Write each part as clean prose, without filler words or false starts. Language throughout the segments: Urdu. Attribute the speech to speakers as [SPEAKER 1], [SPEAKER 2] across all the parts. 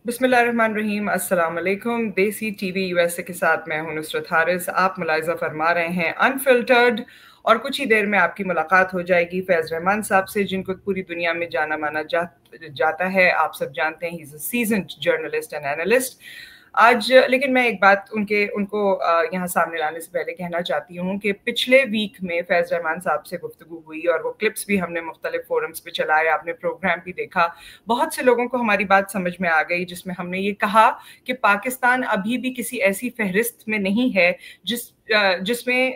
[SPEAKER 1] بسم اللہ الرحمن الرحیم، السلام علیکم۔ دیسی T V U S A کے ساتھ میں ہوں نصرت حارث۔ آپ ملاحظہ فرما رہے ہیں انفلٹرڈ، اور کچھ ہی دیر میں آپ کی ملاقات ہو جائے گی فیض رحمان صاحب سے، جن کو پوری دنیا میں جانا مانا جاتا ہے۔ آپ سب جانتے ہیں، ہی از اے سیزنڈ جرنلسٹ اینڈ اینالسٹ۔ آج لیکن میں ایک بات ان کو یہاں سامنے لانے سے پہلے کہنا چاہتی ہوں کہ پچھلے ویک میں فیض رحمان صاحب سے گفتگو ہوئی، اور وہ کلپس بھی ہم نے مختلف فورمز پہ چلائے، آپ نے پروگرام بھی دیکھا۔ بہت سے لوگوں کو ہماری بات سمجھ میں آ گئی، جس میں ہم نے یہ کہا کہ پاکستان ابھی بھی کسی ایسی فہرست میں نہیں ہے جس میں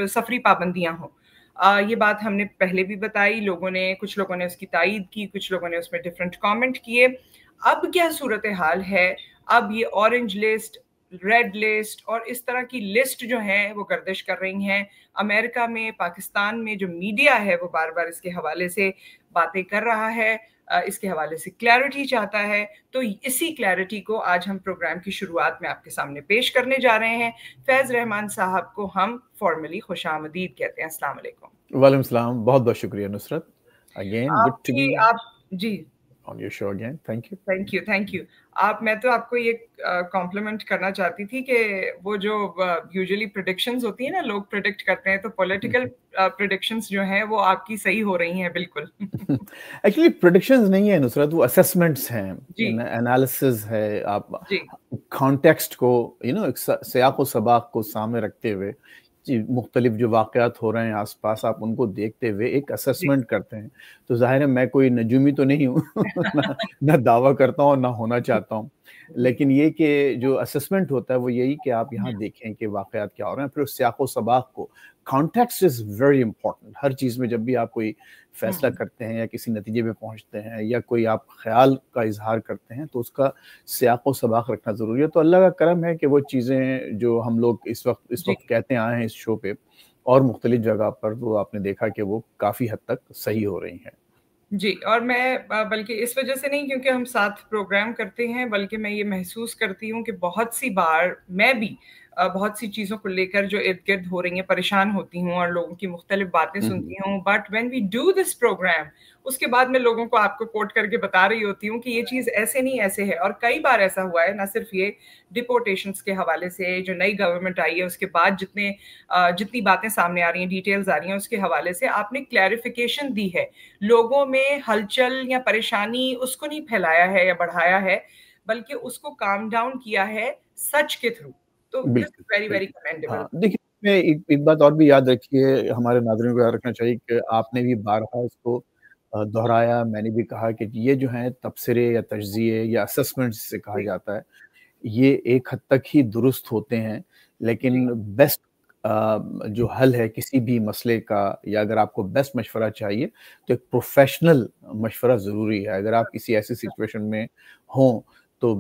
[SPEAKER 1] سفری پابندیاں ہوں۔ یہ بات ہم نے پہلے بھی بتائی، کچھ لوگوں نے اس کی تائید کی، کچھ لوگوں نے اس میں ڈیفرنٹ کامنٹ کیے۔ اب کیا صورتحال ہے؟ اب یہ اورنج لسٹ، ریڈ لسٹ اور اس طرح کی لسٹ جو ہیں وہ گردش کر رہی ہیں امریکہ میں، پاکستان میں۔ جو میڈیا ہے وہ بار بار اس کے حوالے سے باتیں کر رہا ہے، اس کے حوالے سے کلیئرٹی چاہتا ہے۔ تو اسی کلیئرٹی کو آج ہم پروگرام کی شروعات میں آپ کے سامنے پیش کرنے جا رہے ہیں۔ فیض رحمان صاحب کو ہم فارملی خوش آمدید کہتے ہیں۔ السلام علیکم۔
[SPEAKER 2] وعلیکم السلام، بہت بہت شکریہ Nusrat. Again good to be
[SPEAKER 1] ji
[SPEAKER 2] on your show again, thank you.
[SPEAKER 1] Thank you. میں تو آپ کو یہ کمپلیمنٹ کرنا چاہتی تھی کہ وہ جو یوزلی پریڈکشنز ہوتی ہیں نا، لوگ پریڈکٹ کرتے ہیں، تو پولیٹیکل پریڈکشنز جو ہیں وہ آپ کی صحیح ہو رہی ہیں بالکل۔
[SPEAKER 2] ایکچولی پریڈکشنز نہیں ہے نصرت، وہ اسیسمنٹس ہیں،
[SPEAKER 1] جی
[SPEAKER 2] انالیسز ہے۔ آپ
[SPEAKER 1] جی
[SPEAKER 2] کانٹیکسٹ کو ایک سیاق و سباق کو سامنے رکھتے ہوئے، مختلف جو واقعات ہو رہے ہیں آس پاس، آپ ان کو دیکھتے ہوئے ایک
[SPEAKER 1] جی
[SPEAKER 2] اسیسمنٹ کرتے ہیں۔ تو ظاہر ہے میں کوئی نجومی تو نہیں ہوں، نہ دعویٰ کرتا ہوں اور نہ ہونا چاہتا ہوں، لیکن یہ کہ جو اسیسمنٹ ہوتا ہے وہ یہی کہ آپ یہاں دیکھیں کہ واقعات کیا ہو رہے ہیں، پھر اس سیاق و سباق کو، کانٹیکسٹ از ویری امپورٹنٹ۔ ہر چیز میں جب بھی آپ کوئی فیصلہ کرتے ہیں یا کسی نتیجے پہ پہنچتے ہیں یا کوئی آپ خیال کا اظہار کرتے ہیں، تو اس کا سیاق و سباق رکھنا ضروری ہے۔ تو اللہ کا کرم ہے کہ وہ چیزیں جو ہم لوگ اس وقت کہتے آئے ہیں اس شو پہ اور مختلف جگہ پر، وہ آپ نے دیکھا کہ وہ کافی حد تک صحیح ہو رہی ہیں۔
[SPEAKER 1] جی، اور میں بلکہ اس وجہ سے نہیں کیونکہ ہم ساتھ پروگرام کرتے ہیں، بلکہ میں یہ محسوس کرتی ہوں کہ بہت سی بار میں بھی بہت سی چیزوں کو لے کر جو ارد گرد ہو رہی ہیں پریشان ہوتی ہوں اور لوگوں کی مختلف باتیں سنتی ہوں، but when we do this program, اس کے بعد میں لوگوں کو آپ کو کوٹ کر کے بتا رہی ہوتی ہوں کہ یہ چیز ایسے نہیں ایسے ہے۔ اور کئی بار ایسا ہوا ہے، نہ صرف یہ ڈپورٹیشنز کے حوالے سے، جو نئی گورنمنٹ آئی ہے اس کے بعد جتنی باتیں سامنے آ رہی ہیں، ڈیٹیلز آ رہی ہیں، اس کے حوالے سے آپ نے کلیریفیکیشن دی ہے، لوگوں میں ہلچل یا پریشانی اس کو نہیں پھیلایا ہے یا بڑھایا ہے، بلکہ اس کو کام ڈاؤن کیا ہے سچ کے تھرو۔ تو دس
[SPEAKER 2] بالکل
[SPEAKER 1] از ویری ویری
[SPEAKER 2] بالکل،
[SPEAKER 1] کمینڈیبل۔
[SPEAKER 2] ہاں دیکھیے، میں ایک بات اور بھی یاد رکھیے، ہمارے ناظرین کو یاد رکھنا چاہیے کہ آپ نے بھی بارہا اس کو دہرایا، میں نے بھی کہا کہ یہ جو ہیں تبصرے یا تجزیے یا اسسمنٹ جسے کہا
[SPEAKER 1] جی
[SPEAKER 2] جاتا ہے، یہ ایک حد تک ہی درست ہوتے ہیں،
[SPEAKER 1] جی
[SPEAKER 2] لیکن بیسٹ جو حل ہے کسی بھی مسئلے کا، یا اگر آپ کو بیسٹ مشورہ چاہیے تو ایک پروفیشنل مشورہ ضروری ہے۔ اگر آپ کسی ایسی سچویشن میں ہوں تو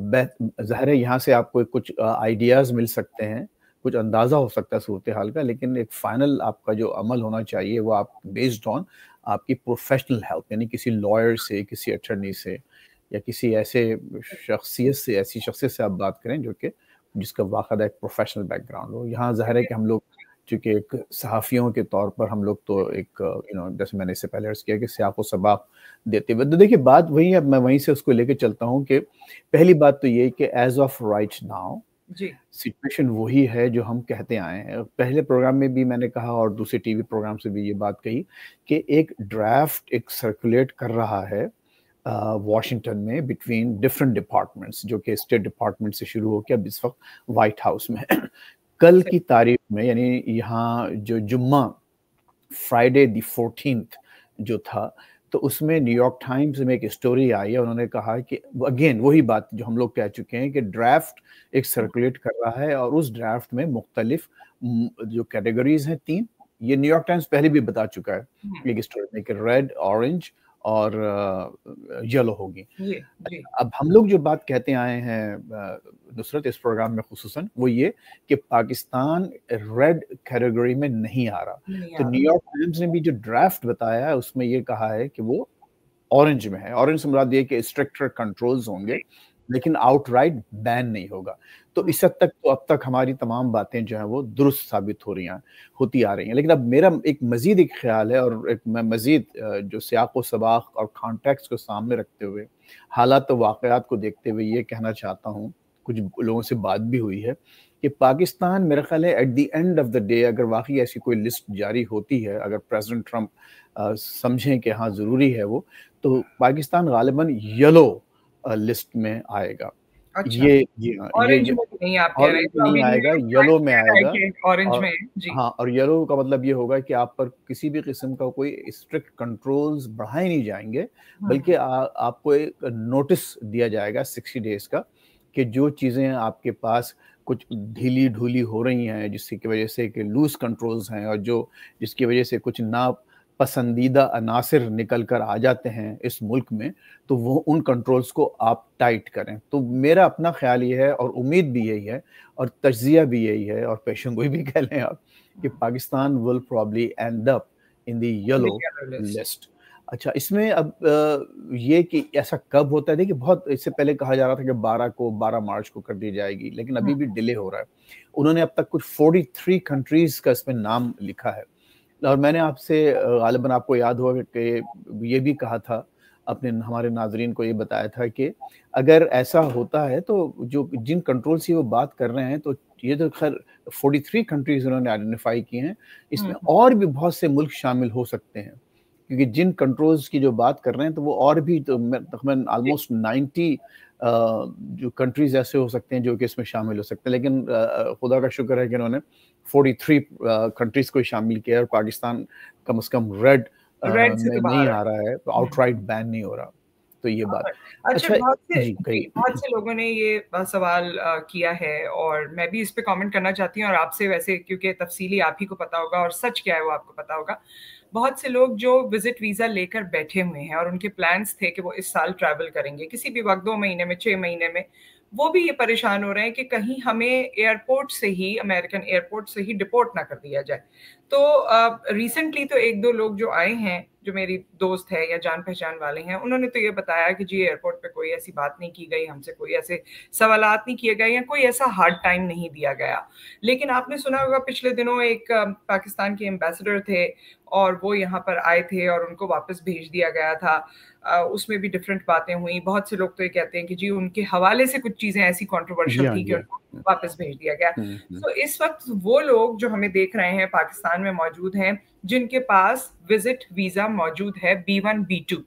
[SPEAKER 2] ظاہر ہے یہاں سے آپ کو کچھ آئیڈیاز مل سکتے ہیں، کچھ اندازہ ہو سکتا ہے صورتحال کا، لیکن ایک فائنل آپ کا جو عمل ہونا چاہیے وہ آپ بیسڈ آن آپ کی پروفیشنل ہیلپ، یعنی کسی لائر سے، کسی اٹرنی سے، یا کسی ایسی شخصیت سے آپ بات کریں جو کہ جس کا باقاعدہ ایک پروفیشنل بیک گراؤنڈ ہو۔ یہاں ظاہر ہے کہ ہم لوگ چونکہ ایک صحافیوں کے طور پر ہم لوگ تو ایک جیسے میں نے اس سے پہلے عرض کیا کہ سیاق و سباق دیتے ہوئے، تو دیکھیے بات وہی ہے، اب میں وہیں سے اس کو لے کے چلتا ہوں کہ پہلی بات تو یہ کہ ایز آف رائٹ ناؤ
[SPEAKER 1] جی
[SPEAKER 2] سچویشن وہی ہے جو ہم کہتے آئے ہیں۔ پہلے پروگرام میں بھی میں نے کہا اور دوسرے ٹی وی پروگرام سے بھی یہ بات کہی کہ ایک ڈرافٹ ایک سرکولیٹ کر رہا ہے واشنگٹن میں بٹوین ڈفرنٹ ڈپارٹمنٹس، جو کہ اسٹیٹ ڈپارٹمنٹ سے شروع ہو کے اب اس وقت وائٹ ہاؤس میں کل کی تاریخ میں، یعنی یہاں جو جمعہ فرائیڈے دی 14th جو تھا، تو اس میں نیو یارک ٹائمز میں ایک اسٹوری آئی ہے، انہوں نے کہا کہ اگین وہی بات جو ہم لوگ کہہ چکے ہیں کہ ڈرافٹ ایک سرکولیٹ کر رہا ہے، اور اس ڈرافٹ میں مختلف جو کیٹیگریز ہیں 3، یہ نیو یارک ٹائمز پہلے بھی بتا چکا ہے ایک اسٹوری میں کہ ریڈ، اورنج اور یلو ہوگی۔
[SPEAKER 1] جی
[SPEAKER 2] اب ہم لوگ جو بات کہتے آئے ہیں نصرت اس پروگرام میں خصوصاً وہ یہ کہ پاکستان ریڈ کیٹیگری میں نہیں آ رہا،
[SPEAKER 1] نہیں
[SPEAKER 2] تو
[SPEAKER 1] آ
[SPEAKER 2] نیو یارک ٹائمز نے بھی جو ڈرافٹ بتایا ہے اس میں یہ کہا ہے کہ وہ اورنج میں ہے۔ اورنج سے مراد یہ کہ اسٹرکٹر کنٹرولز ہوں گے، لیکن آؤٹ رائٹ بین نہیں ہوگا. تو اس حد تک تو اب تک ہماری تمام باتیں جو ہیں وہ درست ثابت ہوتی آ رہی ہیں. لیکن اب میرا مزید ایک خیال ہے، اور میں مزید جو سیاق و سباق اور کانٹیکس کو سامنے رکھتے ہوئے، حالات و واقعات کو دیکھتے ہوئے یہ کہنا چاہتا ہوں، کچھ لوگوں سے بات بھی ہوئی ہے کہ پاکستان میرا خیال ہے at the end of the day اگر واقعی ایسی کوئی لسٹ جاری ہوتی ہے، اگر پریزیڈنٹ ٹرمپ سمجھیں کہ ہاں ضروری ہے وہ، تو پاکستان غالباً یلو لسٹ میں آئے گا.
[SPEAKER 1] اچھا،
[SPEAKER 2] یہ جی ہاں،
[SPEAKER 1] اورنج
[SPEAKER 2] یہ
[SPEAKER 1] میں تو نہیں آپ کہہ
[SPEAKER 2] اور
[SPEAKER 1] رہے ہیں، تو
[SPEAKER 2] نہیں
[SPEAKER 1] ابھی نیو
[SPEAKER 2] آئے گا،
[SPEAKER 1] یارک
[SPEAKER 2] یلو
[SPEAKER 1] ٹائمز
[SPEAKER 2] میں
[SPEAKER 1] کہہ رہا
[SPEAKER 2] آئے
[SPEAKER 1] ہے
[SPEAKER 2] گا.
[SPEAKER 1] کہ اورنج
[SPEAKER 2] اور
[SPEAKER 1] میں ہے جی.
[SPEAKER 2] ہاں، اور یلو کا مطلب یہ ہوگا کہ آپ پر کسی بھی قسم کا کوئی اسٹرکٹ کنٹرولز بڑھائے نہیں جائیں گے، بلکہ آپ کو ایک نوٹس دیا جائے گا 60 ڈیز کا، کہ جو چیزیں آپ کے پاس کچھ ڈھیلی ڈھولی ہو رہی ہیں، جس کی وجہ سے کہ لوز کنٹرولز ہیں، اور جس کی وجہ سے کچھ ناپسندیدہ عناصر نکل کر آ جاتے ہیں اس ملک میں، تو وہ ان کنٹرولز کو آپ ٹائٹ کریں. تو میرا اپنا خیال یہ ہے، اور امید بھی یہی ہے، اور تجزیہ بھی یہی ہے، اور پیشن گوئی بھی کہہ لیں آپ، کہ Pakistan will probably end up in the yellow list. اچھا، اس میں اب یہ کہ ایسا کب ہوتا ہے، دیکھیے بہت اس سے پہلے کہا جا رہا تھا کہ 12 مارچ کو کر دی جائے گی، لیکن ابھی بھی ڈیلے ہو رہا ہے. انہوں نے اب تک کچھ 43 کنٹریز کا اس میں نام لکھا ہے، اور میں نے آپ سے غالباً آپ کو یاد ہوگا کہ یہ بھی کہا تھا، ہمارے ناظرین کو یہ بتایا تھا کہ اگر ایسا ہوتا ہے تو جن کنٹرول سے وہ بات کر رہے ہیں، تو یہ تو خیر 43 کنٹریز انہوں نے آئیڈینٹیفائی کی ہیں، اس میں اور بھی بہت سے ملک شامل ہو سکتے ہیں، کیونکہ جن کنٹرولز کی جو بات کر رہے ہیں تو وہ اور بھی تقریباً آلموسٹ 90 جو کنٹریز ایسے ہو سکتے ہیں جو کہ اس میں شامل ہو سکتے ہیں. لیکن خدا کا شکر ہے کہ انہوں نے 43 کنٹریز کو شامل کیا، اور پاکستان کم از کم ریڈ
[SPEAKER 1] ریڈ سے
[SPEAKER 2] میں
[SPEAKER 1] تو
[SPEAKER 2] نہیں
[SPEAKER 1] باہر
[SPEAKER 2] آ رہا ہے، آؤٹ رائٹ بین نہیں ہو رہا. تو یہ بات.
[SPEAKER 1] اچھا،
[SPEAKER 2] اچھا
[SPEAKER 1] بہت
[SPEAKER 2] جی کہیے.
[SPEAKER 1] سے لوگوں نے یہ سوال کیا ہے، اور میں بھی اس پہ کامنٹ کرنا چاہتی ہوں، اور آپ سے ویسے کیونکہ تفصیلی آپ ہی کو پتا ہوگا اور سچ کیا ہے وہ آپ کو پتا ہوگا. بہت سے لوگ جو وزٹ ویزا لے کر بیٹھے ہوئے ہیں اور ان کے پلانس تھے کہ وہ اس سال ٹریول کریں گے کسی بھی وقت، 2 مہینے میں، 6 مہینے میں، وہ بھی یہ پریشان ہو رہے ہیں کہ کہیں ہمیں ایئرپورٹ سے ہی، امریکن ایئرپورٹ سے ہی ڈپورٹ نہ کر دیا جائے. تو ریسنٹلی تو 1-2 لوگ جو آئے ہیں، جو میری دوست ہے یا جان پہچان والے ہیں، انہوں نے تو یہ بتایا کہ جی ایئرپورٹ پہ کوئی ایسی بات نہیں کی گئی، ہم سے کوئی ایسے سوالات نہیں کیے گئے، یا کوئی ایسا ہارڈ ٹائم نہیں دیا گیا. لیکن آپ نے سنا ہوگا پچھلے دنوں ایک پاکستان کے ایمبیسڈر تھے، اور وہ یہاں پر آئے تھے اور ان کو واپس بھیج دیا گیا تھا. اس میں بھی ڈفرینٹ باتیں ہوئیں. بہت سے لوگ تو یہ کہتے ہیں کہ جی ان کے حوالے سے کچھ چیزیں ایسی
[SPEAKER 2] جی
[SPEAKER 1] کنٹروورشل
[SPEAKER 2] ہاں،
[SPEAKER 1] تھی کہ
[SPEAKER 2] جی
[SPEAKER 1] ان کو واپس بھیج دیا گیا.
[SPEAKER 2] ہاں.
[SPEAKER 1] تو اس وقت وہ لوگ جو ہمیں دیکھ رہے ہیں پاکستان میں موجود ہیں، جن کے پاس وزٹ ویزا موجود ہے B1 B2،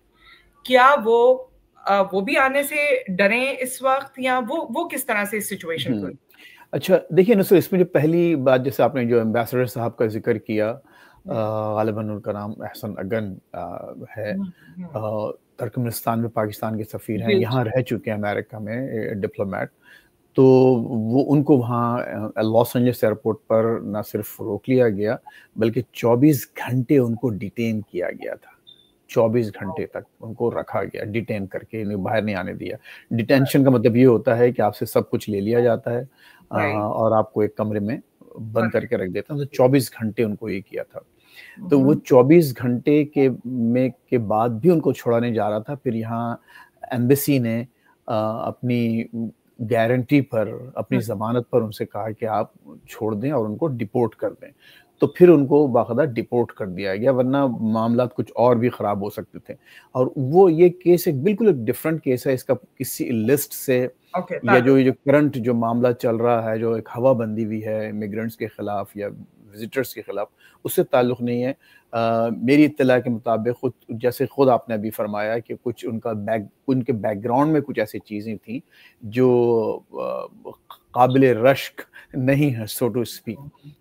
[SPEAKER 1] کیا وہ بھی آنے سے ڈریں اس وقت، یا وہ کس طرح سے اس سچویشن کو؟
[SPEAKER 2] اچھا دیکھیے نصر، اس میں جو پہلی بات جیسے آپ نے جو ایمبیسڈر صاحب کا ذکر کیا، غالباً ان کا نام احسن اگن ہے، ترکمنستان میں پاکستان کے سفیر ہیں، یہاں رہ چکے ہیں امریکہ میں ڈپلومیٹ. تو وہ ان کو وہاں لاس اینجلس ایئرپورٹ پر نہ صرف روک لیا گیا، بلکہ 24 گھنٹے ان کو ڈیٹین کیا گیا تھا. 24 گھنٹے تک ان کو رکھا گیا، ڈیٹین کر کے، انہیں باہر نہیں آنے دیا. ڈیٹینشن کا مطلب یہ ہوتا ہے کہ آپ سے سب کچھ لے لیا جاتا ہے، اور آپ کو ایک کمرے میں بند کر کے رکھ دیتا ہے. تو 24 گھنٹے ان کو یہ کیا تھا. تو وہ 24 گھنٹے کے بعد بھی ان کو چھوڑا نہیں جا رہا تھا. پھر یہاں ایمبیسی نے اپنی گارنٹی پر، اپنی ضمانت پر ان سے کہا کہ آپ چھوڑ دیں اور ان کو ڈپورٹ کر دیں. تو پھر ان کو باقاعدہ ڈپورٹ کر دیا گیا، ورنہ معاملات کچھ اور بھی خراب ہو سکتے تھے. اور وہ یہ کیس بالکل ایک ڈفرینٹ کیس ہے، اس کا کسی لسٹ سے یا جو کرنٹ جو معاملہ چل رہا ہے، جو ایک ہوا بندی ہوئی ہے امیگرینٹس کے خلاف یا وزٹرز کے خلاف، اس سے تعلق نہیں ہے. میری اطلاع کے مطابق جیسے خود آپ نے ابھی فرمایا کہ کچھ ان کے بیک گراؤنڈ میں کچھ ایسی چیزیں تھیں جو قابل رشک نہیں ہے، سو ٹو اسپیک.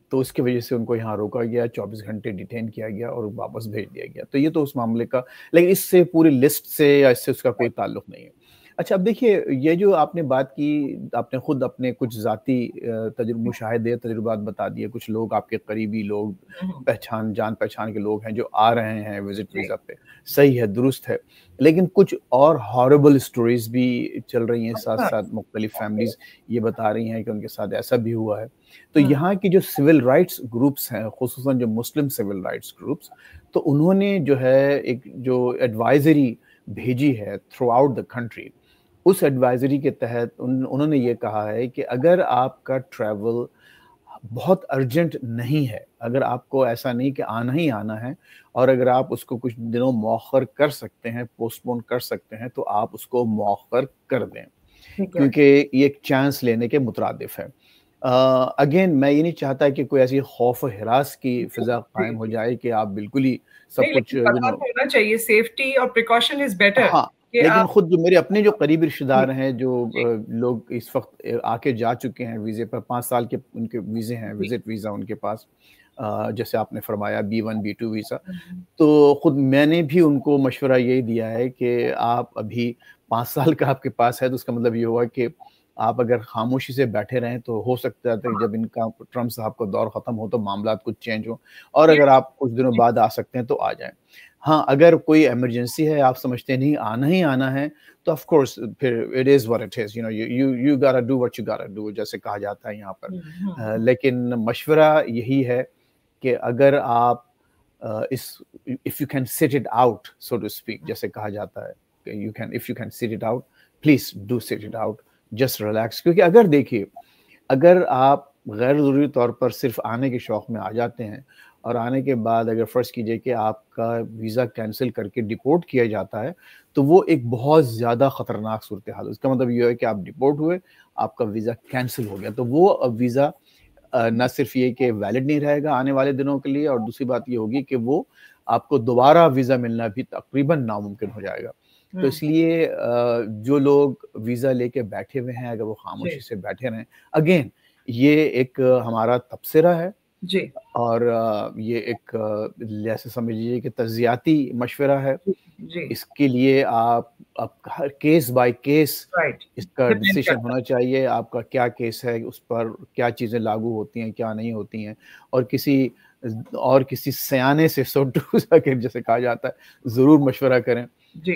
[SPEAKER 2] تو اس کی وجہ سے ان کو یہاں روکا گیا، 24 گھنٹے ڈیٹین کیا گیا اور واپس بھیج دیا گیا. تو یہ تو اس معاملے کا، لیکن اس سے پوری لسٹ سے یا اس سے اس کا کوئی تعلق نہیں ہے. اچھا اب دیکھیے، یہ جو آپ نے بات کی، آپ نے خود اپنے کچھ ذاتی مشاہدے تجربات بتا دیے. کچھ لوگ آپ کے قریبی لوگ، جان پہچان کے لوگ ہیں جو آ رہے ہیں وزٹ ویزا پہ، صحیح ہے، درست ہے. لیکن کچھ اور ہاربل سٹوریز بھی چل رہی ہیں ساتھ ساتھ. مختلف فیملیز یہ بتا رہی ہیں کہ ان کے ساتھ ایسا بھی ہوا ہے. تو یہاں کی جو سول رائٹس گروپس ہیں، خصوصاً جو مسلم سول رائٹس گروپس، تو انہوں نے جو ہے ایک جو ایڈوائزری بھیجی ہے تھرو آؤٹ دا کنٹری، اس ایڈوائزری کے تحت انہوں نے یہ کہا ہے کہ اگر آپ کا ٹریول بہت ارجنٹ نہیں ہے، اگر آپ کو ایسا نہیں کہ آنا ہی آنا ہے، اور اگر آپ اس کو کچھ دنوں مؤخر کر سکتے ہیں، پوسٹ پون کر سکتے ہیں، تو آپ اس کو مؤخر کر دیں،
[SPEAKER 1] ٹھیک ہے.
[SPEAKER 2] کیونکہ یہ ایک چانس لینے کے مترادف ہے. اگین میں یہ نہیں چاہتا کہ کوئی ایسی خوف و ہراس کی
[SPEAKER 1] جی
[SPEAKER 2] فضا
[SPEAKER 1] جی
[SPEAKER 2] قائم ہو
[SPEAKER 1] جی.
[SPEAKER 2] جائے کہ آپ بالکل ہی سب
[SPEAKER 1] نہیں
[SPEAKER 2] کچھ
[SPEAKER 1] لیکن پتا تو ہونا چاہیے، سیفٹی اور پریکاشن از بیٹر
[SPEAKER 2] ہاں،
[SPEAKER 1] کہ
[SPEAKER 2] لیکن
[SPEAKER 1] آپ.
[SPEAKER 2] خود جو میرے اپنے جو قریبی رشتہ
[SPEAKER 1] جی
[SPEAKER 2] دار ہیں، جو
[SPEAKER 1] جی
[SPEAKER 2] لوگ اس وقت آ کے جا چکے ہیں ویزے پر، 5 سال کے ان کے ویزے ہیں،
[SPEAKER 1] جی.
[SPEAKER 2] وزٹ ویزا ان کے پاس، جیسے آپ نے فرمایا B1 B2 ویزا.
[SPEAKER 1] ہوں.
[SPEAKER 2] تو خود میں نے بھی ان کو مشورہ یہی دیا ہے کہ آپ ابھی 5 سال کا آپ کے پاس ہے، تو اس کا مطلب یہ ہوا کہ آپ اگر خاموشی سے بیٹھے رہیں تو ہو سکتا ہے کہ
[SPEAKER 1] ہاں.
[SPEAKER 2] جب ان کا ٹرمپ صاحب کا دور ختم ہو تو معاملات کچھ چینج ہوں، اور
[SPEAKER 1] یہ
[SPEAKER 2] اگر آپ کچھ دنوں
[SPEAKER 1] جی
[SPEAKER 2] بعد آ سکتے ہیں تو آ جائیں. ہاں، اگر کوئی ایمرجنسی ہے، آپ سمجھتے ہیں نہیں آنا ہی آنا ہے، تو آف کورس پھر it is what it is, you gotta do what you gotta do, جیسے کہا جاتا ہے یہاں پر. لیکن مشورہ یہی ہے کہ اگر آپ اس if you can sit it out so to speak، جیسے کہا جاتا ہے کہ if you can sit it out please do sit it out, just relax. کیونکہ اگر دیکھیے، اگر آپ غیر ضروری طور پر صرف آنے کے شوق میں آ جاتے ہیں، اور آنے کے بعد اگر فرض کیجئے کہ آپ کا ویزا کینسل کر کے ڈیپورٹ کیا جاتا ہے، تو وہ ایک بہت زیادہ خطرناک صورتحال. اس کا مطلب یہ ہے کہ آپ ڈیپورٹ ہوئے، آپ کا ویزا کینسل ہو گیا، تو وہ اب ویزا نہ صرف یہ کہ ویلڈ نہیں رہے گا آنے والے دنوں کے لیے، اور دوسری بات یہ ہوگی کہ وہ آپ کو دوبارہ ویزا ملنا بھی تقریباً ناممکن ہو جائے گا. تو اس لیے جو لوگ ویزا لے کے بیٹھے ہوئے ہیں، اگر وہ
[SPEAKER 1] جی
[SPEAKER 2] خاموشی سے بیٹھے رہیں. اگین یہ ایک ہمارا تبصرہ ہے،
[SPEAKER 1] جی
[SPEAKER 2] اور یہ ایک جیسے سمجھ لیجیے کہ تجزیاتی مشورہ ہے.
[SPEAKER 1] جی جی.
[SPEAKER 2] اس کے لیے آپ ہر کیس بائی کیس
[SPEAKER 1] رائٹ.
[SPEAKER 2] اس کا
[SPEAKER 1] ڈپینڈ
[SPEAKER 2] ڈیسیشن
[SPEAKER 1] کرتا
[SPEAKER 2] ہونا چاہیے. آپ کا کیا کیس ہے، اس پر کیا چیزیں لاگو ہوتی ہیں، کیا نہیں ہوتی ہیں، اور کسی سیانے سے سوٹو کہ جیسے کہا جاتا ہے ضرور مشورہ کریں،
[SPEAKER 1] جی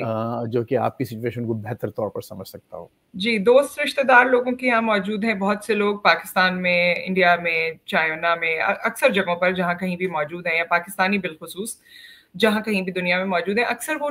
[SPEAKER 2] جو کہ آپ کی سچویشن کو بہتر طور پر سمجھ سکتا ہو.
[SPEAKER 1] جی. دوست رشتہ دار لوگوں کے یہاں موجود ہیں، بہت سے لوگ پاکستان میں، انڈیا میں، چائنا میں، اکثر جگہوں پر جہاں کہیں بھی موجود ہیں، یا پاکستانی بالخصوص جہاں کہیں بھی دنیا میں موجود ہیں، اکثر وہ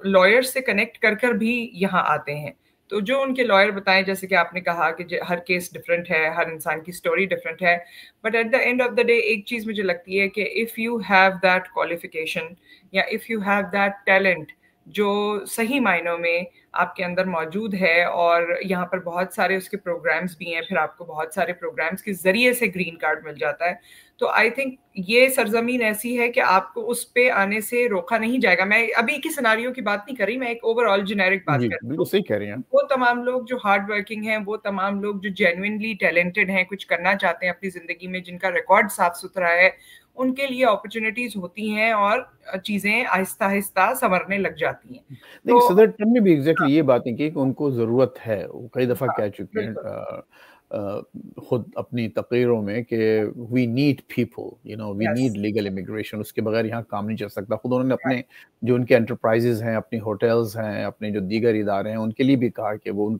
[SPEAKER 1] لائر سے کنیکٹ کر کر بھی یہاں آتے ہیں. تو جو ان کے لائر بتائیں، جیسے کہ آپ نے کہا کہ ہر کیس ڈفرینٹ ہے، ہر انسان کی سٹوری ڈفرینٹ ہے، but at the end of the day ایک چیز مجھے لگتی ہے کہ if you have that qualification, یا if you have that talent جو صحیح معنوں میں آپ کے اندر موجود ہے، اور یہاں پر بہت سارے اس کے پروگرامز بھی ہیں، پھر آپ کو بہت سارے پروگرامز کے ذریعے سے گرین کارڈ مل جاتا ہے، تو آئی تھنک یہ سرزمین ایسی ہے کہ آپ کو اس پہ آنے سے روکا نہیں جائے گا. میں ابھی کی سیناریو کی بات نہیں کر رہی، میں ایک اوور آل جنیرک بات
[SPEAKER 2] جی
[SPEAKER 1] کر رہی
[SPEAKER 2] بالکل
[SPEAKER 1] ہوں.
[SPEAKER 2] صحیح کہہ رہی ہیں.
[SPEAKER 1] وہ تمام لوگ جو ہارڈ ورکنگ ہیں، وہ تمام لوگ جو جینوئنلی ٹیلنٹڈ ہیں، کچھ کرنا چاہتے ہیں اپنی زندگی میں، جن کا ریکارڈ صاف ستھرا ہے، ان کے لیے اپرچونیٹیز ہوتی ہیں، اور چیزیں آہستہ آہستہ سنورنے لگ جاتی ہیں.
[SPEAKER 2] دیکھیے،
[SPEAKER 1] تو
[SPEAKER 2] صدر ٹرمپ نے بھی ایگزیکٹلی یہ باتیں کی کہ ان کو ضرورت ہے، وہ کئی دفعہ
[SPEAKER 1] ہاں
[SPEAKER 2] کہہ چکے ہیں
[SPEAKER 1] بالکل.
[SPEAKER 2] خود اپنی تقریروں میں کہ we need people, we
[SPEAKER 1] yes.
[SPEAKER 2] Need legal immigration, اس کے بغیر یہاں کام نہیں چل سکتا. خود انہوں نے اپنے جو ان کے انٹرپرائزز ہیں، اپنی ہوٹلز ہیں، اپنے جو دیگر ادارے ہیں، ان کے لیے بھی کہا کہ وہ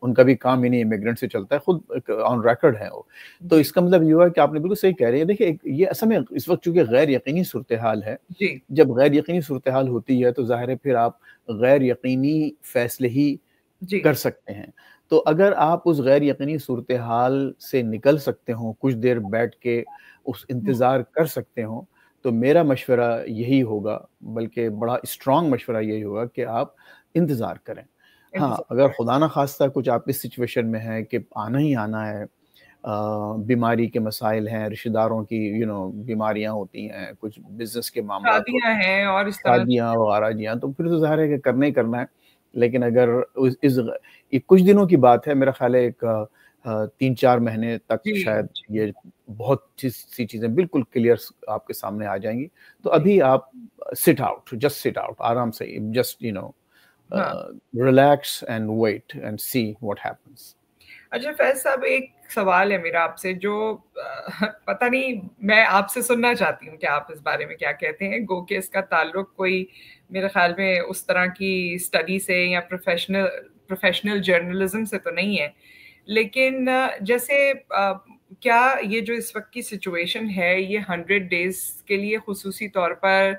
[SPEAKER 2] ان کا بھی کام انہیں امیگرینٹ سے چلتا ہے، خود آن ریکارڈ ہے وہ. تو
[SPEAKER 1] جی
[SPEAKER 2] اس کا مطلب یہ ہوا کہ آپ نے بالکل صحیح کہہ رہے ہیں. دیکھیے، یہ اصل میں اس وقت چونکہ غیر یقینی صورتحال ہے،
[SPEAKER 1] جی
[SPEAKER 2] جب غیر یقینی صورتحال ہوتی ہے تو ظاہر ہے پھر آپ غیر یقینی فیصلے ہی
[SPEAKER 1] جی
[SPEAKER 2] کر سکتے ہیں. تو اگر آپ اس غیر یقینی صورتحال سے نکل سکتے ہوں، کچھ دیر بیٹھ کے اس انتظار کر سکتے ہوں، تو میرا مشورہ یہی ہوگا، بلکہ بڑا اسٹرانگ مشورہ یہی ہوگا کہ آپ انتظار کریں. ہاں،
[SPEAKER 1] انتظار
[SPEAKER 2] اگر
[SPEAKER 1] کریں.
[SPEAKER 2] خدا نخواستہ کچھ آپ اس سچویشن میں ہے کہ آنا ہی آنا ہے، بیماری کے مسائل ہیں، رشتہ داروں کی بیماریاں ہوتی ہیں، کچھ بزنس کے معاملات ہوتے
[SPEAKER 1] شادیاں
[SPEAKER 2] ہیں،
[SPEAKER 1] ہیں اور اس طرح.
[SPEAKER 2] شادیاں وغیرہ جی ہاں، تو پھر تو ظاہر ہے کہ کرنا ہی کرنا ہے. لیکن اگر یہ کچھ دنوں کی بات ہے، میرا خیال ہے ایک 3-4 مہینے تک
[SPEAKER 1] جی
[SPEAKER 2] شاید
[SPEAKER 1] جی
[SPEAKER 2] یہ بہت سی چیزیں بالکل کلیئر آپ کے سامنے آ جائیں گی. تو
[SPEAKER 1] جی.
[SPEAKER 2] ابھی آپ سٹ آؤٹ آرام سے، جسٹ
[SPEAKER 1] ہاں.
[SPEAKER 2] Relax and wait and see what happens.
[SPEAKER 1] اچھا فیض صاحب، ایک سوال ہے میرا آپ سے، جو پتہ نہیں، میں آپ سے سننا چاہتی ہوں کہ آپ اس بارے میں کیا کہتے ہیں. گو کہ اس کا تعلق کوئی میرے خیال میں اس طرح کی اسٹڈی سے یا پروفیشنل جرنلزم سے تو نہیں ہے، لیکن جیسے کیا یہ جو اس وقت کی سچویشن ہے، یہ 100 days کے لیے خصوصی طور پر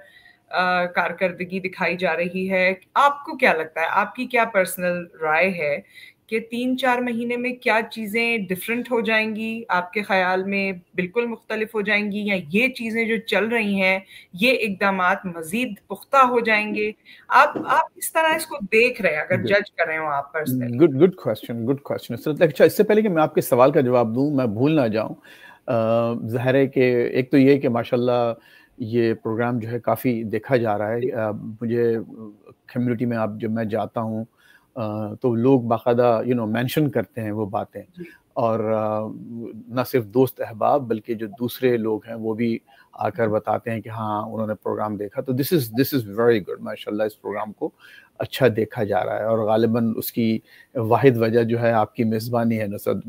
[SPEAKER 1] کارکردگی دکھائی جا رہی ہے. آپ کو کیا لگتا ہے, آپ کی کیا پرسنل رائے ہے کہ 3-4 مہینے میں کیا چیزیں ڈفرینٹ ہو جائیں گی, آپ کے خیال میں بالکل مختلف ہو جائیں گی, یا یہ چیزیں جو چل رہی ہیں یہ اقدامات مزید پختہ ہو جائیں گے؟ آپ اس طرح اس کو دیکھ رہے ہیں, اگر جج کر رہے ہو آپ پرسنلی.
[SPEAKER 2] Good question. اچھا, اس سے پہلے کہ میں آپ کے سوال کا جواب دوں, میں بھول نہ جاؤں, ظاہر ہے کہ ایک تو یہ کہ ماشاءاللہ یہ پروگرام جو ہے کافی دیکھا جا رہا ہے. مجھے کمیونٹی میں آپ جب میں جاتا ہوں تو لوگ باقاعدہ مینشن کرتے ہیں وہ باتیں,
[SPEAKER 1] جی
[SPEAKER 2] اور نہ صرف دوست احباب بلکہ جو دوسرے لوگ ہیں وہ بھی آ کر بتاتے ہیں کہ ہاں انہوں نے پروگرام دیکھا. تو دس از ویری گڈ, ماشاءاللہ اس پروگرام کو اچھا دیکھا جا رہا ہے, اور غالباً اس کی واحد وجہ جو ہے آپ کی میزبانی ہے نصرت.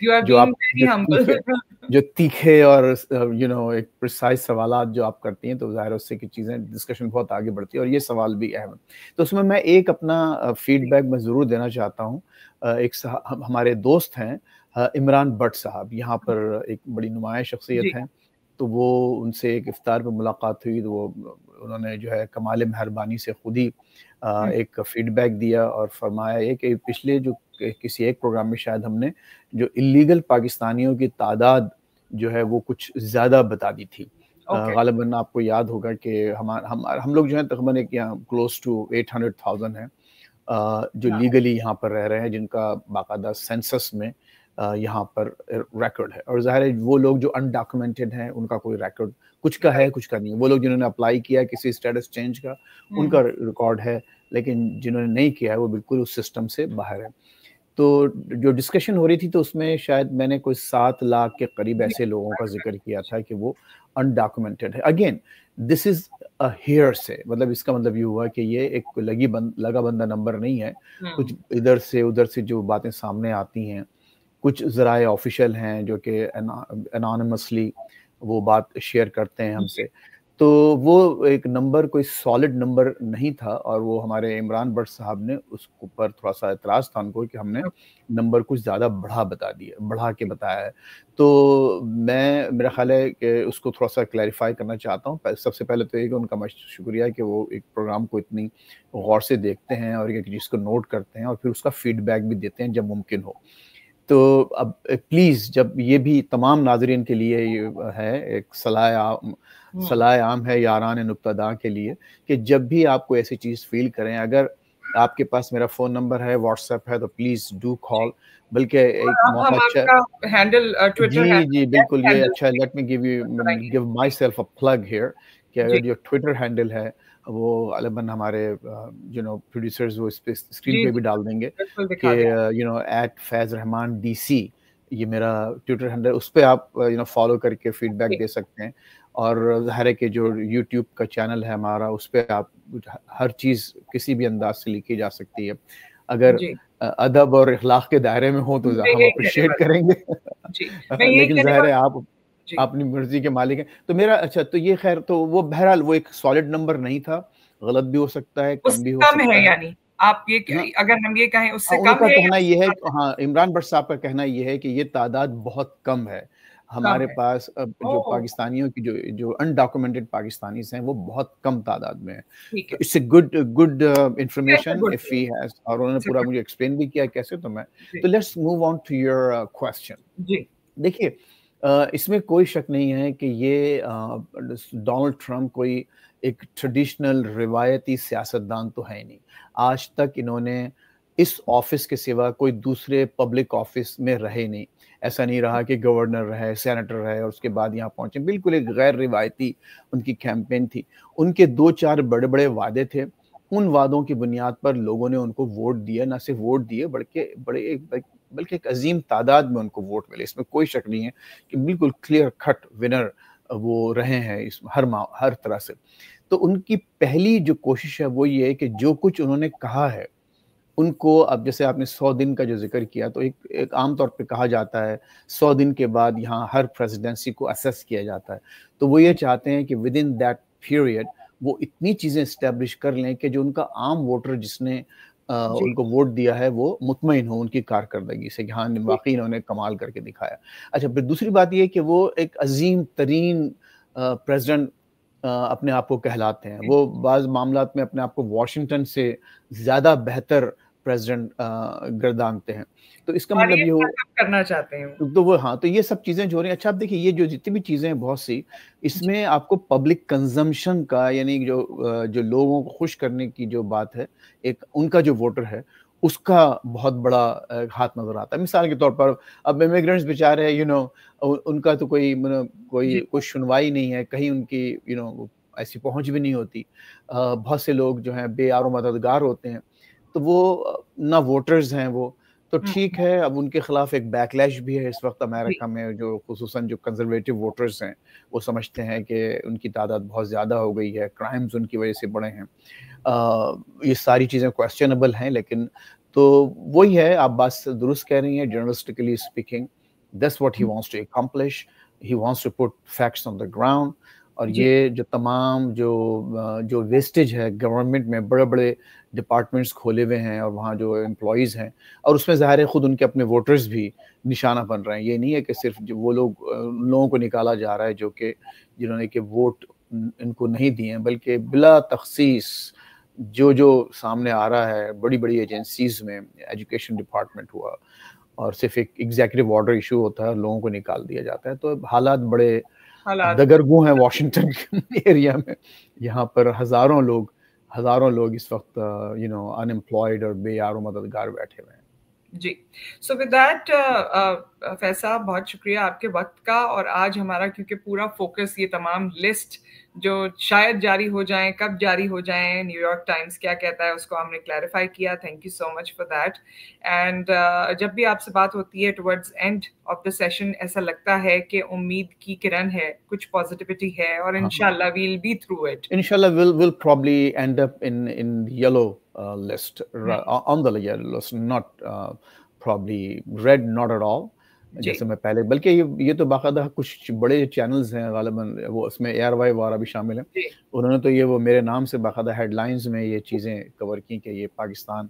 [SPEAKER 1] You are
[SPEAKER 2] جو
[SPEAKER 1] being
[SPEAKER 2] آپ
[SPEAKER 1] very humble.
[SPEAKER 2] جو تیکھے اور ایک پریسائز سوالات جو آپ کرتی ہیں, تو ظاہر ہے اس سے کی چیزیں ڈسکشن بہت آگے بڑھتی ہے, اور یہ سوال بھی اہم ہے. تو اس میں ایک اپنا فیڈ بیک میں ضرور دینا چاہتا ہوں. ایک ہمارے دوست ہیں عمران بٹ صاحب, یہاں پر ایک بڑی نمایاں شخصیت
[SPEAKER 1] جی
[SPEAKER 2] ہیں. تو وہ ان سے ایک افطار پہ ملاقات ہوئی, تو انہوں نے جو ہے کمال مہربانی سے خود ہی ایک فیڈ بیک دیا اور فرمایا یہ کہ پچھلے جو کسی ایک پروگرام میں شاید ہم نے جو اللیگل پاکستانیوں کی تعداد جو ہے وہ کچھ زیادہ بتا دی تھی. غالباً آپ کو یاد ہوگا کہ ہم لوگ جو ہیں تقریباً ایک یہاں کلوز ٹو 800,000 ہیں جو لیگلی یہاں پر رہ رہے ہیں, جن کا باقاعدہ سینسس میں یہاں پر ریکارڈ ہے. اور ظاہر ہے وہ لوگ جو انڈاکومنٹڈ ہیں ان کا کوئی ریکارڈ کچھ کا ہے کچھ کا نہیں. وہ لوگ جنہوں نے اپلائی کیا کسی اسٹیٹس چینج کا ان کا ریکارڈ ہے, لیکن جنہوں نے نہیں کیا ہے وہ بالکل اس سسٹم سے باہر ہے. تو جو ڈسکشن ہو رہی تھی تو اس میں شاید میں نے کوئی 7 لاکھ کے قریب ایسے لوگوں کا ذکر کیا تھا کہ وہ انڈاکومنٹڈ ہے. Again this is a hair سے, مطلب اس کا مطلب یہ ہوا کہ یہ ایک لگا بندہ نمبر نہیں ہے. کچھ ادھر سے جو باتیں سامنے آتی ہیں, کچھ ذرائع آفیشیل ہیں جو کہ انانیمسلی وہ بات شیئر کرتے ہیں ہم سے. تو وہ ایک نمبر کوئی سالڈ نمبر نہیں تھا, اور وہ ہمارے عمران بٹ صاحب نے اس پر تھوڑا سا اعتراض تھا ان کو کہ ہم نے نمبر کچھ زیادہ بڑھا کے بتایا ہے. تو میرا خیال ہے کہ اس کو تھوڑا سا کلیریفائی کرنا چاہتا ہوں. سب سے پہلے تو یہ کہ ان کا شکریہ کہ وہ ایک پروگرام کو اتنی غور سے دیکھتے ہیں اور ایک چیز کو نوٹ کرتے ہیں اور پھر اس کا فیڈ بیک بھی دیتے ہیں جب ممکن ہو. تو اب پلیز, جب یہ بھی تمام ناظرین کے لیے ہے ایک صلاح عام ہے یاران نقطہ داں کے لیے, کہ جب بھی آپ کو ایسی چیز فیل کریں, اگر آپ کے پاس میرا فون نمبر ہے, واٹس ایپ ہے, تو پلیز ڈو کال. بلکہ ایک موقع جی بالکل, یہ اچھا ہے. Let me give myself a plug here, کہ اگر جو ٹویٹر ہینڈل ہے وہ غالباً ہمارے پروڈیوسرز وہ اس پہ اسکرین پہ بھی ڈال دیں گے کہ @فیض رحمان DC, یہ میرا ٹویٹر ہینڈل, اس پہ آپ فالو کر کے فیڈ بیک دے سکتے ہیں. اور ظاہر ہے کہ جو یوٹیوب کا چینل ہے ہمارا, اس پہ آپ ہر چیز کسی بھی انداز سے لکھی جا سکتی ہے. اگر ادب اور اخلاق کے دائرے میں ہو تو ہم اپریشیٹ کریں گے, لیکن ظاہر ہے آپ اپنی مرضی کے مالک ہیں. تو میرا اچھا, تو یہ خیر, تو وہ بہرحال وہ ایک سالڈ نمبر نہیں تھا, غلط بھی ہو سکتا ہے, کم بھی ہو سکتا ہے.
[SPEAKER 1] یعنی آپ یہ اگر ہم یہ کہیں اس سے
[SPEAKER 2] ان
[SPEAKER 1] کم
[SPEAKER 2] کا
[SPEAKER 1] ہے,
[SPEAKER 2] کہنا یہ ہے, ہاں عمران بٹ صاحب کا کہنا یہ ہے کہ یہ تعداد بہت کم ہے ہمارے پاس. جو پاکستانیوں کی جو انڈاکومنٹڈ پاکستانیز ہیں وہ بہت کم تعداد میں ہیں. تو اس سے good information if he has, اور انہوں نے پورا مجھے ایکسپلین بھی کیا کیسے. تو let's move on to your question. دیکھیے, اس میں کوئی شک نہیں ہے کہ یہ ڈونلڈ ٹرمپ کوئی ایک ٹریڈیشنل روایتی سیاستدان تو ہے نہیں. آج تک انہوں نے اس آفس کے سوا کوئی دوسرے پبلک آفس میں رہے نہیں. ایسا نہیں رہا کہ گورنر رہے, سینیٹر رہے اور اس کے بعد یہاں پہنچے. بالکل ایک غیر روایتی ان کی کیمپین تھی. ان کے 2-4 بڑے وعدے تھے, ان وعدوں کی بنیاد پر لوگوں نے ان کو ووٹ دیا. نہ صرف ووٹ دیے بلکہ ایک عظیم تعداد میں ان کو ووٹ ملے. اس میں کوئی شک نہیں ہے کہ بالکل کلیئر کٹ ونر وہ رہے ہیں اس ہر طرح سے. تو ان کی پہلی جو کوشش ہے وہ یہ ہے کہ جو کچھ انہوں نے کہا ہے ان کو, اب جیسے آپ نے 100 دن کا جو ذکر کیا, تو ایک عام طور پہ کہا جاتا ہے 100 دن کے بعد یہاں ہر پریزیڈنسی کو اسیس کیا جاتا ہے. تو وہ یہ چاہتے ہیں کہ ود ان دیٹ پیریڈ وہ اتنی چیزیں اسٹیبلش کر لیں کہ جو ان کا عام ووٹر جس نے ان کو ووٹ دیا ہے وہ مطمئن ہو ان کی کارکردگی سے کہ ہاں واقعی انہوں نے کمال کر کے دکھایا. اچھا, پھر دوسری بات یہ کہ وہ ایک عظیم ترین پریزیڈنٹ اپنے آپ کو کہلاتے ہیں. وہ بعض معاملات میں اپنے آپ کو واشنگٹن سے زیادہ بہتر پریزیڈنٹ گردانتے ہیں. تو اس کا
[SPEAKER 1] اور
[SPEAKER 2] مطلب
[SPEAKER 1] یہ
[SPEAKER 2] یہ ہو
[SPEAKER 1] کرنا چاہتے ہیں.
[SPEAKER 2] تو وہ ہاں، تو یہ سب چیزیں جو ہو رہی ہیں. اچھا آپ دیکھیے، یہ جو جتنی بھی چیزیں ہیں بہت سی، اس میں آپ کو پبلک کنزمپشن کا، یعنی جو لوگوں کو خوش کرنے کی جو بات ہے، ایک ان کا جو ووٹر ہے اس کا بہت بڑا ہاتھ نظر آتا ہے. مثال کے طور پر اب امیگرینٹس بیچارے ان کا تو کوئی کوئی سنوائی نہیں ہے، کہیں ان کی ایسی پہنچ بھی نہیں ہوتی. بہت سے لوگ جو ہیں بے یار و مددگار ہوتے ہیں، تو وہ نہ ووٹرز ہیں وہ. تو ٹھیک ہے، اب ان کے خلاف ایک بیک لیش بھی ہے اس وقت امریکہ میں، جو خصوصاً جو کنزرویٹو ووٹرز ہیں وہ سمجھتے ہیں کہ ان کی تعداد بہت زیادہ ہو گئی ہے، کرائمز ان کی وجہ سے بڑھے ہیں. یہ ساری چیزیں کویسچنبل ہیں، لیکن تو وہی ہے، آپ بات درست کہہ رہی ہیں. جرنلسٹکلی speaking, that's what he wants to accomplish. He wants to put facts on the ground. اور یہ جو تمام جو ویسٹیج ہے گورنمنٹ میں، بڑے بڑے ڈپارٹمنٹس کھولے ہوئے ہیں اور وہاں جو امپلائیز ہیں، اور اس میں ظاہر ہے خود ان کے اپنے ووٹرز بھی نشانہ بن رہے ہیں. یہ نہیں ہے کہ صرف وہ لوگوں کو نکالا جا رہا ہے جنہوں نے کہ ووٹ ان کو نہیں دیے ہیں، بلکہ بلا تخصیص جو سامنے آ رہا ہے بڑی بڑی ایجنسیز میں، ایجوکیشن ڈپارٹمنٹ ہوا، اور صرف ایک ایگزیکٹو آرڈر ایشو ہوتا ہے اور لوگوں کو نکال دیا جاتا ہے. تو حالات بڑے دگرگوں ہیں واشنگٹن ایریا میں. یہاں پر ہزاروں لوگ اس وقت ان امپلائڈ اور بے یار و مددگار بیٹھے ہوئے ہیں.
[SPEAKER 1] جی. سو ود دیٹ فیض صاحب، بہت شکریہ آپ کے وقت کا. اور آج ہمارا کیونکہ پورا فوکس یہ تمام لسٹ جو شاید جاری ہو جائیں، کب جاری ہو جائیں، نیو یارک ٹائمز کیا کہتا ہے، اس کو ہم نے کلیریفائی کیا. Thank you so much for that. And جب بھی آپ سے بات ہوتی ہے towards and of the session, ایسا لگتا ہے کہ امید کی کرن ہے، کچھ پازیٹیوٹی ہے، اور انشاءاللہ we'll be through it.
[SPEAKER 2] Inshallah, we'll probably end up in yellow list, on the yellow list, not probably red, not at all. جیسے میں پہلے، بلکہ یہ تو باقاعدہ کچھ بڑے چینلز ہیں غالباً، وہ اس میں ARY وغیرہ بھی شامل ہیں. انہوں نے تو وہ میرے نام سے باقاعدہ ہیڈ لائنز میں یہ چیزیں کور کی کہ یہ پاکستان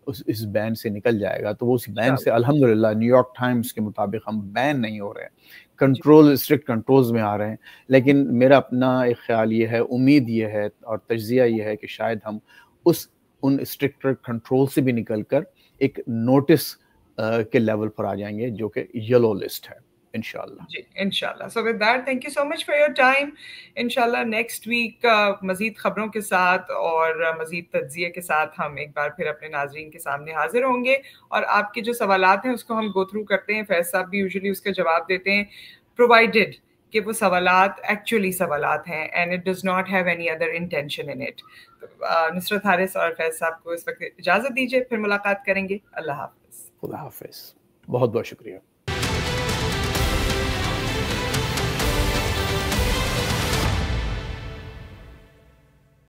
[SPEAKER 2] اس بین سے نکل جائے گا. تو وہ اس بین سے الحمدللہ نیو یارک ٹائمز کے مطابق ہم بین نہیں ہو رہے ہیں، اسٹرکٹ کنٹرولز میں آ رہے ہیں. لیکن میرا اپنا ایک خیال یہ ہے، امید یہ ہے اور تجزیہ یہ ہے کہ شاید ہم ان اسٹرکٹ کنٹرول سے بھی نکل کر ایک نوٹس کے لیول پر آ جائیں گے جو کہ یلو لسٹ ہے انشاءاللہ.
[SPEAKER 1] جی انشاءاللہ. So with that thank you so much for your time. انشاءاللہ نیکسٹ ویک مزید خبروں کے ساتھ اور مزید تجزیے کے ساتھ ہم ایک بار پھر اپنے ناظرین کے سامنے حاضر ہوں گے. اور آپ کے جو سوالات ہیں اس کو ہم گو تھرو کرتے ہیں. فیض صاحب بھی یوزلی اس کا جواب دیتے ہیں، پرووائڈیڈ کہ وہ سوالات ایکچولی سوالات ہیں، and it does not have any other intention in it. Nusrat Haris اور فیض صاحب کو اس وقت اجازت دیجیے، پھر ملاقات کریں گے. اللہ حافظ.
[SPEAKER 2] خدا حافظ. بہت بہت شکریہ.